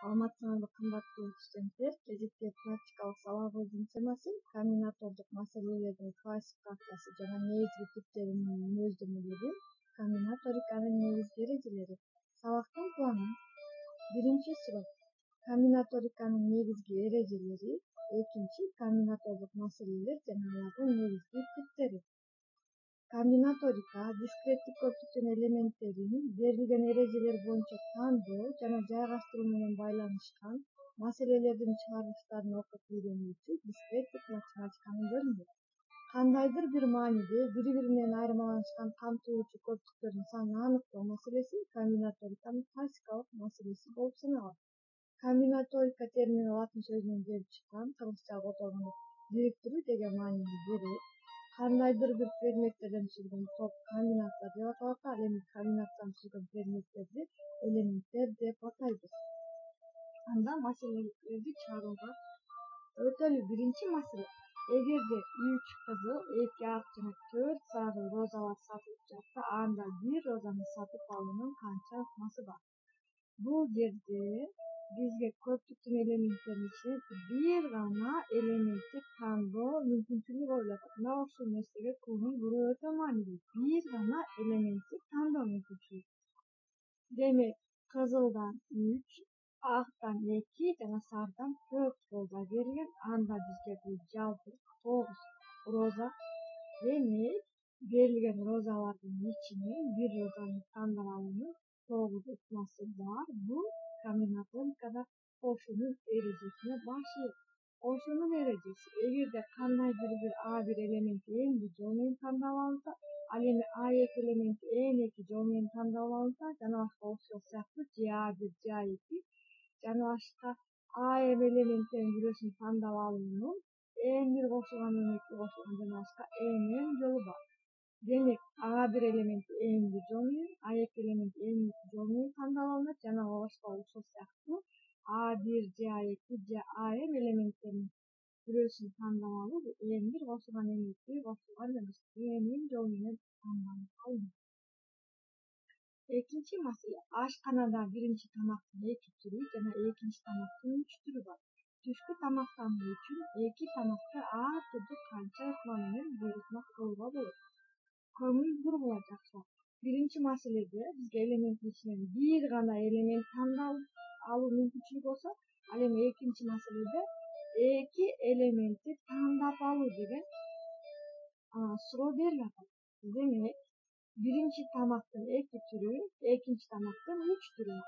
Саламатсыңарбы кымбаттуу студенттер, кезекте практикалык сабагыбыздын темасы комбинатордук маселелердин классификациясы жана негизги типтеринин мүнөздөмөлөрү, комбинаториканын негизги эрежелери. Сабактын планы. Биринчи суроо. Комбинаториканын негизги эрежелери. Экинчи, комбинатордук маселелер жана алардын негизги типтери. Комбинаторика дискреттик көптүктүн элементтерин берилген эрежелер боюнча тандоо жана жайгаштыруу менен байланышкан маселелердин чыгарылыштарын окуп үйрөнүүчү дискреттик математиканын бөлүмү. Кандайдыр бир мааниде бири-биринен айырмаланышкан камтылуучу көптүктөрдүн санын аныктоо маселеси комбинаториканын классикалык маселеси болуп саналат. Комбинаторика термини латын сөзүнөн келип чыккан, кыргызчага которгондо бириктирүү деген маанини берет. Кандайдыр бир предметтерден түзүлгөн топ комбинация деп аталат, ал эми комбинацияны түзгөн предметтерди элементтер деп атайбыз. Анда маселелерди чыгарууга өтөлү. Биринчи маселе. Эгерде 3 кызыл, 2 ак жана 4 сары розалар сатылып жатса, анда бир розаны сатып алуунун канча ыкмасы бар? Бул жерде бизге көптүктүн элементтеринин ичинен бир гана элементти тандоо мүмкүнчүлүгү коюлат. Мына ушул нерсеге көңүл буруу өтө маанилүү. Бир гана элементти тандоо мүмкүнчүлүгү. Демек, кызылдан 3, актан 2 жана сарыдан 4 роза берилген. Анда бизге бул жалпы 9 роза. Демек, берилген розалардын ичинен бир розаны тандап алуунун 9 ыкмасы бар. Бул комбинаторикада кошуунун эрежесине башылуу. Кошуунун эрежеси. Эгерде кандайдыр бир А1 элементи эң бир жол менен тандалып алынса, ал эми А2 элементи эң эки жол менен тандалып алынса, жана башка ошол сыяктуу же А1, же А2 жана башка АМ элементтеринин бирөөсүн тандап алуунун эң бир кошулган, эң эки кошулган жана башка ММ жолу бар. Демек, А1 элементи эң бир жол менен, А2 элементи эң эки жол менен тандалып алынат, жана башка ошол сыяктуу А1, же А2, же АМ элементтеринин бирөөсүн тандап алуу эң бир кошулган, эң эки кошулган жана ММ жол менен тандалып алынат. Экинчи маселе. Ашканада биринчи тамактын 2 түрү жана экинчи тамактын 3 түрү бар. Түшкү тамактануу үчүн эки тамакты ар түрдүү канча ыкма менен буйрутма кылууга болот? Көңүл бургула жакшылап. Биринчи маселеде бизге элементтин ичинен бир гана элемент тандалып алуу мүмкүнчүлүгү болсо, ал эми экинчи маселеде эки элементти тандап алуу деген суроо берилип атат. Демек, биринчи тамактын 2 түрү, экинчи тамактын 3 түрү бар.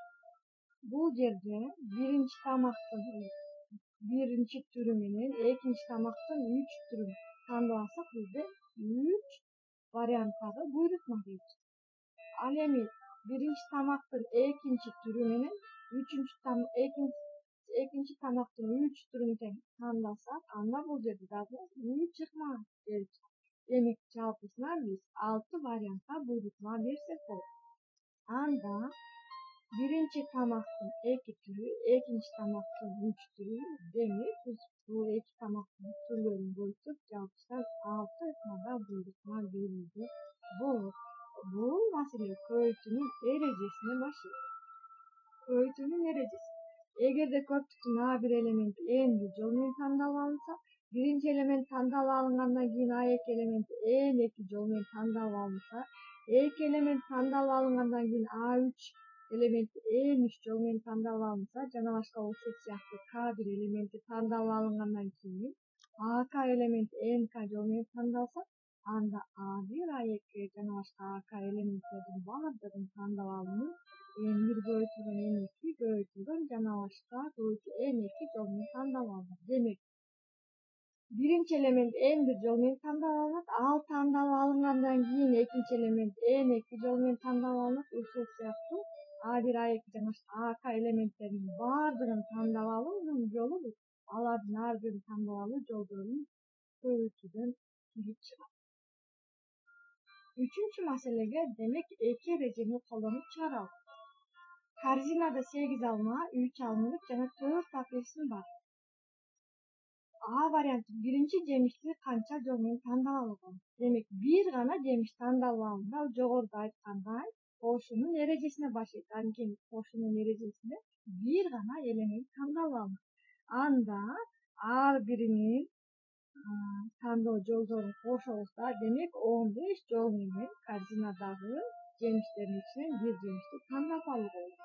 Бул жерде биринчи тамактын биринчи түрү менен экинчи тамактын 3 түрүн тандап алсак, бизде 3 варианттагы буйрутма келип чыгат. Ал эми биринчи тамактын экинчи түрү менен экинчи тамактын 3 түрүн тандасак, анда бул жерде дагы 3 ыкма келип чыгат. Демек, жалпысынан биз 6 вариантка буйрутма берсек болот. Анда биринчи тамактын 2 түрү, экинчи тамактын 3 түрү. Демек, биз бул эки тамактын түрлөрүн бөлүп жалпысынан 6 ыкмага буйрутма берүүгө болот. Бул маселе көбөйтүүнүн эрежесине башылат. Көбөйтүүнүн эрежеси. Эгерде көптүктүн А1 элементи эң бир жол менен тандалып алынса, биринчи элемент тандалып алынгандан кийин А2 элементи эң эки жол менен тандалып алынса, эки элемент тандалып алынгандан кийин А3 элементи эң 3 жол менен тандалып алынса, жана башка ушул сыяктуу К1 элементи тандалып алынгандан кийин АК элементи НК жол менен тандалса, анда А1, А2 жана башка АК элементтердин баардыгын тандап алуунун эң бир көбөйтүлгөн, эң эки көбөйтүлгөн жана башка эң эки жол менен тандалып алынат. Демек, биринчи элемент эң бир жол менен тандалып алынат, ал тандалып алынгандан кийин экинчи элемент эң эки жол менен тандалып алынат. Ушул сыяктуу А1, А2 жана АК элементтеринин баардыгын тандап алуунун жолу бул. Алардын ар бирин тандап алуу жолдорун көбөйтүүдөн келип чыгат. Үчүнчү маселеге, демек, эки эрежени колдонуп чыгарабыз. Корзинада 8 алма, 3 алмурут жана 4 апельсин бар. А варианты биринчи жемишти канча жол менен тандап алууга? Демек, бир гана жемиш тандалып алынды. Ал жогоруда айткандай кошуунун эрежесине башыйт. Анткени кошуунун эрежесинде bir gana element tandalabыз. Анда ар биринин тандоо жолдорун кошобузда, демек 15 жол менен координатадагы жемиштердин ичинен бир жемишти тандап алууга болот.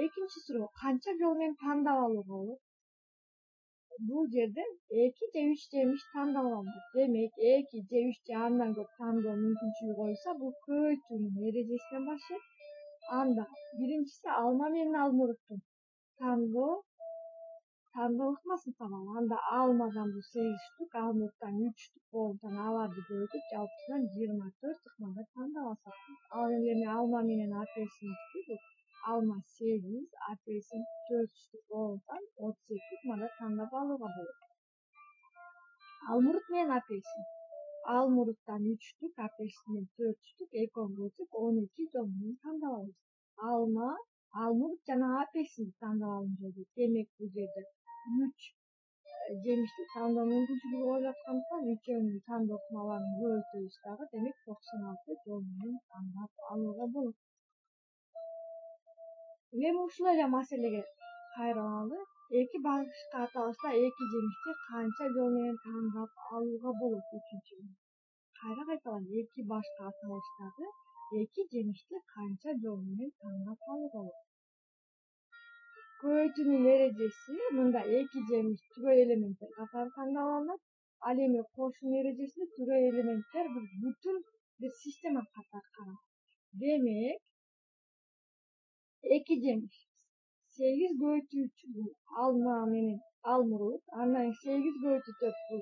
Экинчи суроо, канча жол менен тандап алууга болот? Бул жерде 2 же 3 жемиш тандап алынат. Демек 2 же 3 же андан көп тандоо мүмкүнчүлүгү коюлса, бул көбөйтүүнүн эрежесинен баштайт. Анда биринчиси алма менен алмуруттун тандоо ыкмасын табалы. Анда алмадан бул 8 штук, алмуруттан 3 штук болгондуктан аларды бөлүп жалпысынан 24 ыкмада тандап алсак. Ал эми алма менен апельсиндики бул алма 8, апельсин 4 штук болгондуктан 32 ыкмада тандап алууга болот. Алмурут менен апельсин. Алмуруттан 3 штук, апельсинден 4 штук, экөөнү бөлсөк 12 жол менен тандап алабыз. Алма, алмурут жана апельсинди тандап алынып жатат. Демек бул жерде 3 жемишти тандоо мүмкүнчүлүгү болуп жаткандыктан үчөөнүн тандоо ыкмаларын көбөйтөбүз дагы. Демек 96 жол менен тандап алууга болот. Эми ушул эле маселеге кайрылалы. Эки башка аталышта эки жемишти канча жол менен тандап алууга болот? Үчүнчү. Кайра кайталайм. Эки башка аталыштагы эки жемишти канча жол менен тандап алууга болот? Көбөйтүүнүн эрежеси мында эки жемиш түгөй элементтер катары тандап алынат. Ал эми кошуу эрежесинде түгөй элементтер бир бүтүн бир система катары каралат. Демек эки жемиш 8 көбөйтүү 3 бул алма менен алмурут, андан 8 көбөйтүү 4 бул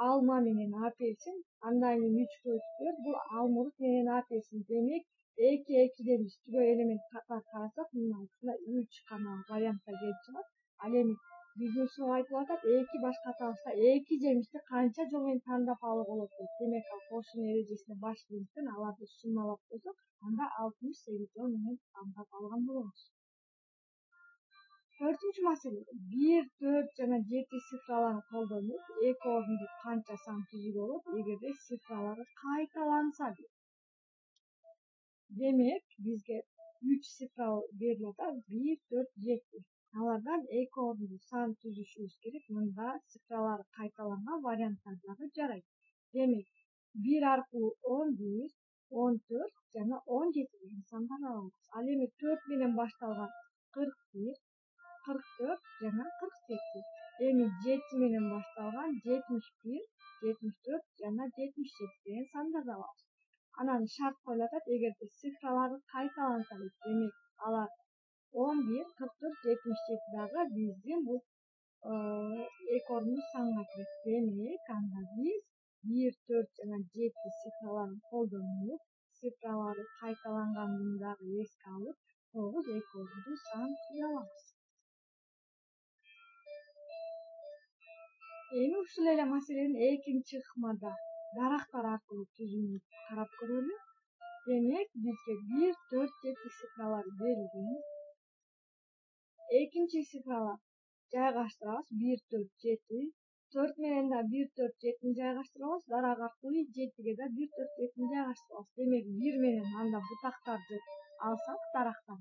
алма менен апельсин, андан кийин 3 көбөйтүү 4 бул алмурут менен апельсин. Демек эки жемиш түгөй элемент катары карасак, мына ушундай 3 гана вариантта келип чыгат. Ал эми биздин суроо айтылып атат, эки башка аталышта эки жемишти канча жол менен тандап алууга болот дейт. Демек ал кошуунун эрежесине баш келиптен аларды суммалап койсок, анда 68 жол менен тандап алган болобуз. Төртүнчү маселе. 1, 4 жана 7 цифраларын колдонуп, эки орунду канча сан түзүүгө болот эгерде цифралары кайталанса дейт. Демек бизге 3 цифра берилет, 1, 4, 7. Алардан эки орунду сан түзүшүбүз керек. Мында цифралары кайталанган варианттар дагы жарайт. Демек 1 аркылуу 11, 14 жана 17 деген сандар алабыз. Ал эми 4 менен башталган 41, 44 жана 47. Эми 7 менен башталган 71, 74 жана 77 деген сандарды алабыз. Анан шарт коюлуп атат, эгерде цифралары кайталанса дейт. Демек алар 11, 44, 77 дагы биздин бул эки орунду санга кирет. Демек анда биз 1, 4 жана 7 цифраларын колдонуп, цифралары кайталанганын дагы эске алып, 9 эки орунду сан түзө алабыз. Эми ушул эле маселенин экинчи ыкмада дарактар аркылуу түзүүнү карап көрөлү. Демек бизге 1, 4, 7 цифралары берилген. Экинчи цифралар жайгаштырабыз. 1, 4, 7. 4 менен да 1, 4, 7 жайгаштырабыз. Дарак аркылуу 7ге да 1, 4, 7 жайгаштырабыз. Демек 1 менен анда бутактарды алсак дарактан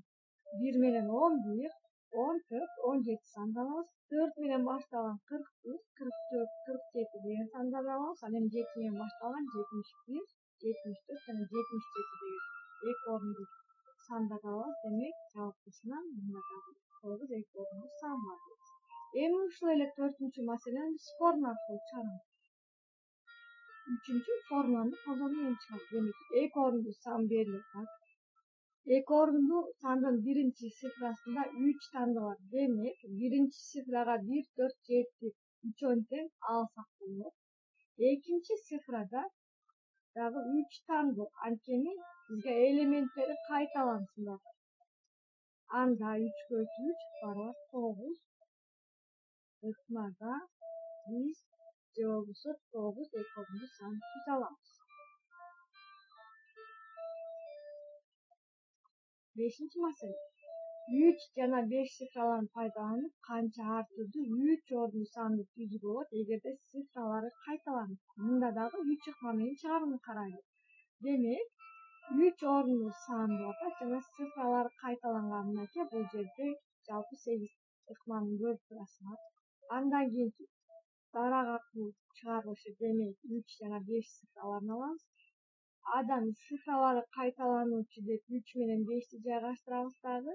1 менен 11, 14, 17 сандарды алабыз. 4 менен башталган 41, 44, 47 деген сандарды алабыз. Ал эми 7 менен башталган 71, 74 жана 77 деген эки орунду сандарды алабыз. Демек жалпысынан мында дагы 9 эки орунду сан бар дейбиз. Эми ушул эле төртүнчү маселени биз формула аркылуу чыгарабыз. Үчүнчү формуланы колдонуу менен чыгабыз. Демек эки орунду сан берилип атат. Эки орунду сандын биринчи цифрасында 3 тандоо бар. Демек биринчи цифрага 1, 4, 7 үчөөнү тең алсак болот. Экинчи цифрада дагы 3 тандоо, анткени бизге элементтери кайталансын деп. Анда 3 көбөйтүү 3 барабар 9 ыкмада биз же болбосо 9 эки орунду сан түзө алабыз. Бешинчи маселе. 3 жана 5 цифраларын пайдаланып, канча ар түрдүү 3 орунду санды түзүүгө болот эгерде цифралары кайталанса. Мында дагы 3 ыкма менен чыгарууну карайлы. Демек 3 орунду сан бар жана цифралары кайталанган мынакей бул жерде жалпы 8 ыкманын бөлүп турасыңар. Андан кийин дарак аркылуу чыгарылышы демек 3 жана 5 цифраларын алабыз. Адан цифралары кайталануучу деп 3 менен 5-ти жайгаштырабыз дагы.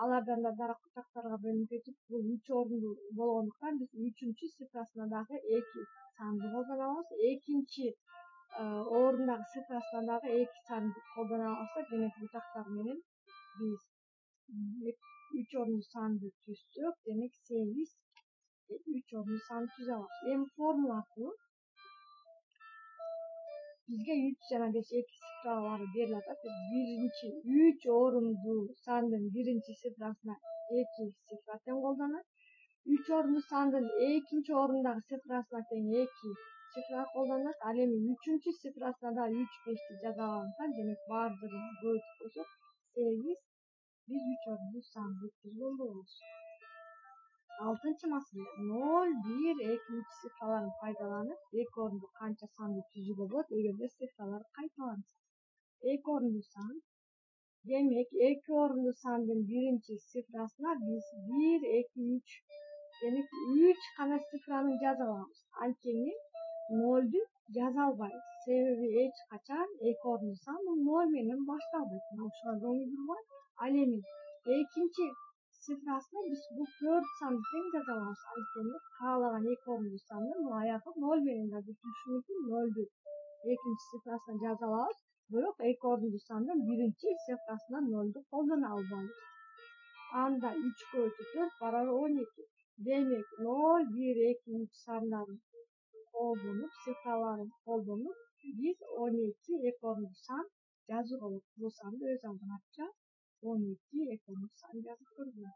Алардан да дарак бутактарга бөлүнүп кетип, бул 3 орундуу болгондуктан биз 3-чү цифрасына дагы 2 санды колдонобуз. Экинчи орундагы цифрасына дагы 2 санды колдона алсак, демек бутактар менен биз 3 орундуу санды түзсөк, демек 8 3 орундуу санды түзө алабыз. Эми формула аркылуу бизге 3 жана 5 2 цифралары берилип атат. Биринчи 3 орундуу сандын биринчи цифрасына 2 цифра тең колдонот. 3 орундуу сандын экинчи орундагы цифрасына тең 2 цифра колдонот. Ал эми 3-чү цифрасына да 3 5-ти жаза аламыз. Демек баардыгын бөлүп койсок 8 биз 3 орундуу санды түзгөн болобуз. 6-чы маселе 0 1 2 цифраларын пайдаланып 2 орундуу канча санды түзүүгө болот эгерде цифралар кайталанса. 2 орундуу сан демек 2 орундуу сандын биринчи цифрасына биз 1 2 3 демек 3 гана цифраны жаза алабыз. Анткени 0ду жаза албайбыз. Себеби эч качан 2 орундуу сан 0 менен башталбайт. Ушуга көңүл бургула. Ал эми экинчи цифрасына биз бул 4 санды тең жаза алабыз. Анткени каалаган 2 орундуу сандын аягы 0 менен да бүтүшү мүмкүн. 0ду экинчи цифрасына жаза алабыз, бирок 2 орундуу сандын биринчи цифрасына 0ду колдоно албайбыз. Анда 3/4 барабар 12. Демек 0 1 2 3 сандарын колдонуп, цифраларын колдонуп биз 12 2 орундуу сан жазууга болот. Бул санды өз алдына 12 2 орундуу сан жазып көргүлө.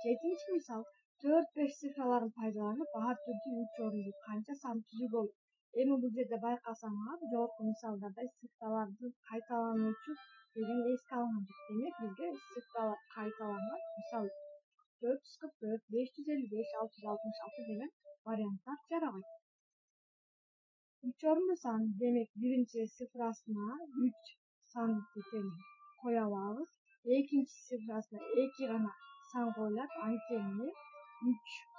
7-чи мисал 4 5 цифраларын пайдаланып ар түрдүү 3 орундуу канча сан түзүүгө болот. Эми бул жерде байкасаңар, жогорку мисалдарда цифраларды кайталануучу деген эске алынган жок. Демек бизге цифралар кайталанган. Мисалы 444, 555, 666 деген варианттар жарабайт. 3 орундуу сан демек биринчи цифрасына 3 санды тең кое алабыз. Экинчи цифрасына 2 гана сан коюлат. Анткени 3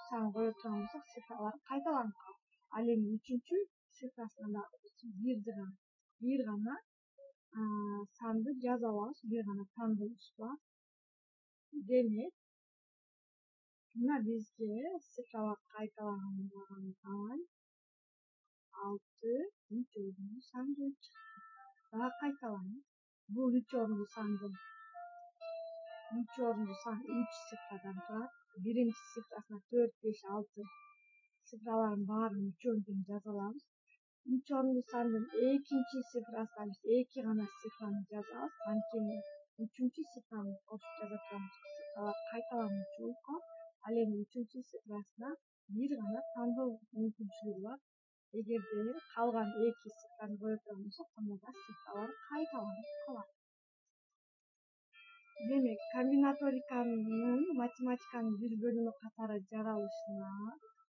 сан кое турган болсок цифралар кайталанып калат. Ал эми 3-чү цифрасына да бир гана санды жаза алабыз. Бир гана тандообуз бар. Демек мына бизге цифралар кайталангандан 6 3 орундуу сан келип чыкты. Дагы кайталайм. Бул 3 орундуу сандын 3 орундуу сан 3 цифрадан турат. Биринчи цифрасына 4 5 6 цифраларын баарын 3-өн тең жаза алабыз. 3 орундуу сандын экинчи цифрасына биз 2 гана цифраны жазабыз. Анткени 3-чү цифраны кошуп жаза турганыбыз цифралар кайталануучу болуп калат. Ал эми 3-чү цифрасына бир гана тандоо мүмкүнчүлүгү бар. Эгерде калган 2 цифраны кое турган болсок, анда да цифралар кайталанып калат. Демек комбинаториканын математиканын бир бөлүмү катары жаралышына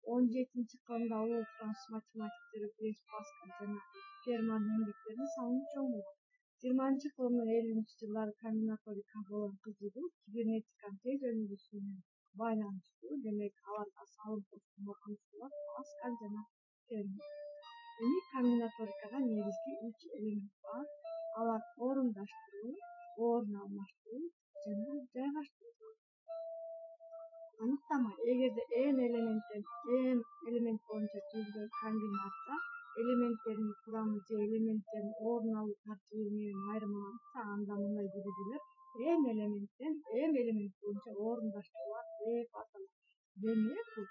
17-чи кылымда улуу француз математиктери Блез Паскаль жана Ферманын эмгектерин салуу чоң болгон. 20-чы кылымдын 50-жылдары комбинаторика болгон кызыгуу кибернетиканын тез өнүгүүсү менен байланыштуу. Демек аларга салым кошкон окумуштуулар Паскаль жана Ферман. Эми комбинаторикада негизги 3 элемент бар. Алар орундаштыруу, орун алмаштыруу жана жайгаштыруу. Аныктама: эгерде n элемент боюнча түзүлгөн комбинация элементтердин курамы же элементтердин орун алуу тартиби менен айырмаланса, анда мындай биригүүлөр n элементтен m элемент боюнча орундаштыруулар деп аталат. Демек бул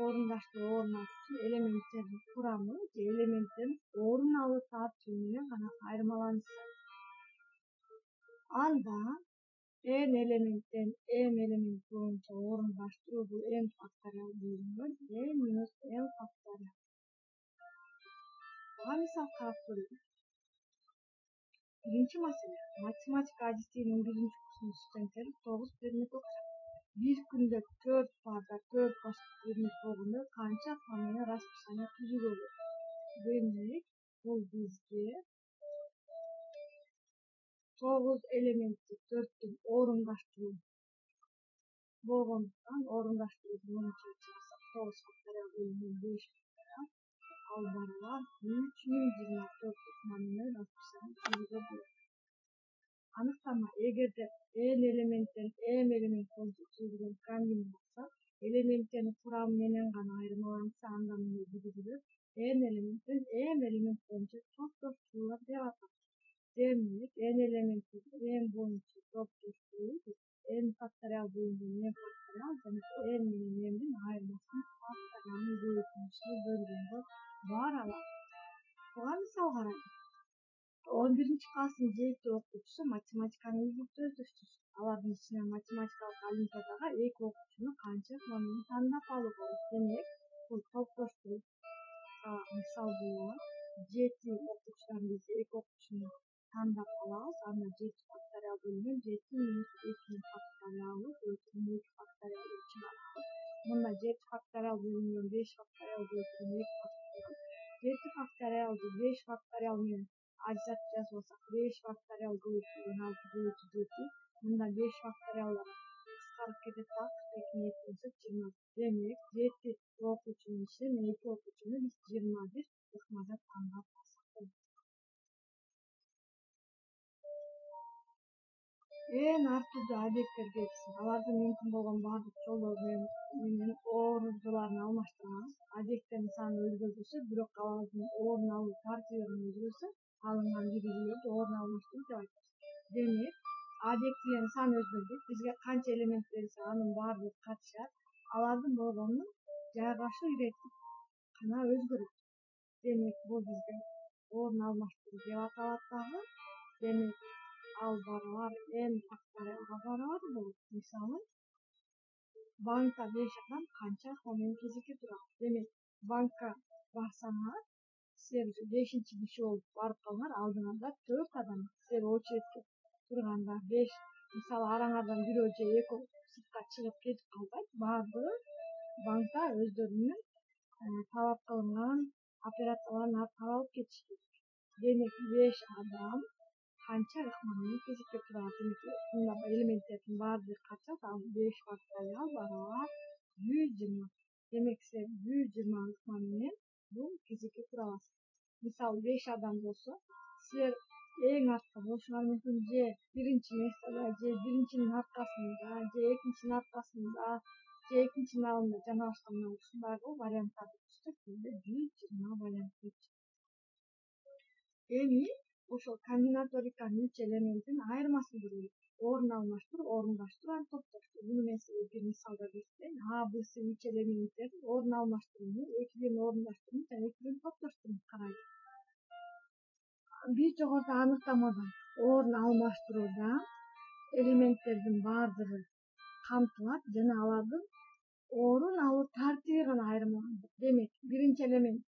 орундаштыруу орун алыш үчүн элементтердин курамы же элементтердин орун алуу тартиби менен гана айырмаланса, анда n элементтен m элемент боюнча орундаштыруу бул n факториал бөлүнгөн n минус m факториал. Буга мисал карап көрөлү. Биринчи маселе. Математика адистигинин биринчи курсунун студенттери 9 предмет окушат. Бир күндө 4 парда 4 башка предмет болгондо канча сан менен расписание түзүүгө болот? Демек, бул бизге 9 элементти 4түн орун болгондуктан орундаштыруу боюнча чыгарсак 9 факториал бөлүнгөн 5 факториал ал барабар 3024 ыкма менен ачышын түзүүгө болот. Аныктама: эгерде n элемент боюнча түзүлгөн камень болсо, элементтердин курамы менен гана айырмаланса, анда мындай түзүлөт: n элементтин m элемент боюнча топтоштурулар деп аталат. Демек, n элементтин m боюнча топтоштуруу n факториал бөлүнгөн m факториал жана n менен mдин айырмасын факториалдын көбөйтмөсүнө бөлгөнгө бара алат. Буга мисал карайлы. 11-класстын жети окуучусу математиканын үзүктүү. Алардын ичинен математикалык олимпиадага 2 окуучуну канча ыкма менен тандап алууга болот? Демек, бул топтоштуруу мисал боло алат. 7 окуучудан биз 2 окуучуну тандап алабыз. Анда 7 факториал бөлүнгөн 7 минус 2 факториалы бөлүнгөн 2 факториал деп чыгарабыз. Мында 7 факториал бөлүнгөн 5 факториал бөлүнгөн 2 факториал. 7 факториалды 5 факториал менен ажыратып жазып алсак, 5 факториал көбөйтүлгөн 6 бөлүнчү 7. Мында 5 факториалдар кыскарып кетет да, 42-ни 2 бөлсөк 20. Демек, 7 окуучунун ичинен 2 окуучуну биз 21 ыкмада тандап алсак болот. Артурдуу объекттерге алардын мүмкүн болгон баардык жолдору менен ордуларын алмаштырабыз. Объекттердин саны өзгөрбөсө, бирок алардын орун алуу тартиби гана өзгөрсө, алынган белгилерди орун алмаштыруу деп айтабыз. Демек, объектилердин саны өзгөрбөйт. Бизге канча элемент берилсе, анын баардыгы катышат. Алардын болгону жайгашуу иретти гана өзгөрөт. Демек, бул бизге орун алмаштыруу деп аталат дагы. Демек, ал барабар n факториалга барабар болот. Мисалы, банкта 5 адам канча ыкма менен кезекке турат? Демек, банкка барсаңар, силер 5-чи киши болуп барып калыңар, алдыңарда 4 адам. Силер очередке тургандар 5. Мисалы, араңардан бирөө же экөө сыртка чыгып кетип калбайт. Баардыгы банкта өздөрүнүн талап кылынган операцияларын аттап алып кетиши керек. Демек, 5 адам канча ыкма менен кезекке турат? Демек, мында элементтердин баардыгы катышат, ал 5 факториал барабар 120. Демек, силер 120 ыкма менен бул кезекке тура аласыздар. Мисалы, 5 адам болсо, силер эң артта болушуңар мүмкүн, же биринчи местада, же биринчинин аркасында, же экинчинин аркасында, же экинчинин алдында жана башка ушундагы варианттарды түзсөк, бизде 120 вариант болуп чыгат. Эми ошол комбинаториканын 3 элементин айырмасын көрөлүк. Орун алмаштыруу, орундаштыруу, анан топтоштуруу. Муну мен сизге бир мисалда көрсөтөйүн. А, Б, С 3 элементтердин орун алмаштырууну, эки бирин орундаштырууну жана эки бирин топтоштурууну карайлы. Бир жогоруда аныктамада орун алмаштырууда элементтердин баардыгы камтылат жана алардын орун алуу тартиби гана айырмаланат. Демек, биринчи элемент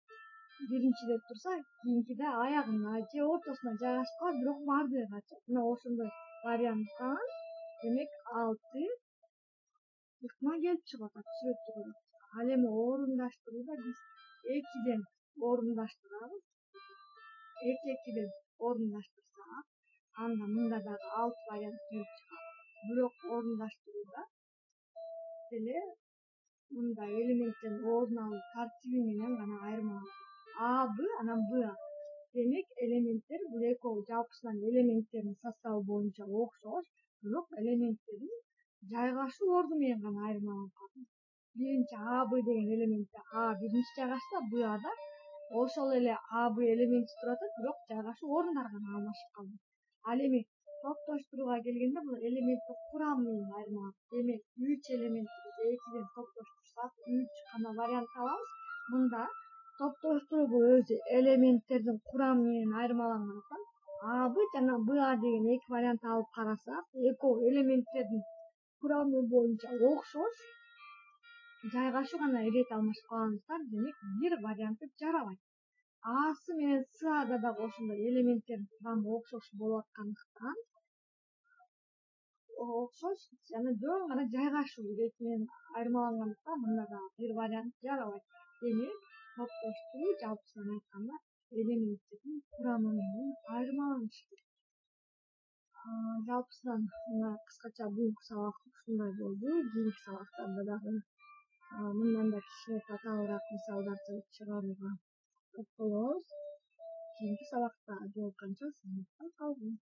биринчиде турса, кийинкиде аягында же ортосуна жайгашып калат, бирок баардыгы катышат. Мына ошондой варианттан демек 6 ыкма келип чыгып атат, сүрөттү көрүп. Ал эми орундаштырууда биз экиден орундаштырабыз. Экиден орундаштырсак, анда мында дагы 6 вариант келип чыгат. Бирок орундаштырууда деле мында элементтердин орун алуу тартиби менен гана айырмаланат. А, Б, анан Б, А. Демек, элементтер бул экөө жалпысынан элементтердин составы боюнча окшош, бирок элементтердин жайгашуу орду менен гана айырмаланып калат. Биринчи А, Б деген элементте А биринчи жайгашса, Б Ада, ошол эле А, Б элементи туруп атат, бирок жайгашуу орундары гана алмашып калды. Ал эми топтоштурууга келгенде бул элементтин курамы менен айырмаланат. Демек, 3 элементти биз экиден топтоштурсак, 3 гана вариант алабыз. Мында топтоштуруу бул өзү элементтердин курамы менен айырмалангандыктан А, Б жана Б, А деген 2 вариант алып карасак, экөө элементтердин курамы боюнча окшош, жайгашуу гана ирет алмашып калгандыктан, демек, бир варианты жарабайт. Асы менен С, Ада дагы ошондой элементтердин курамы окшош болуп аткандыктан, окшош жана жөн гана жайгашуу ирети менен айырмалангандыктан, мында дагы бир вариант жарабайт. Демек, топтоштуруу жалпысынан айтканда элементтердин курамы менен айырмаланышы керек. Жалпысынан мына кыскача бул сабак ушундай болду. Кийинки сабактарда дагы мындан да кичине татаалыраак мисалдарды чыгарууга токтолобуз. Кийинки сабакта жолукканча сагынычта калгын.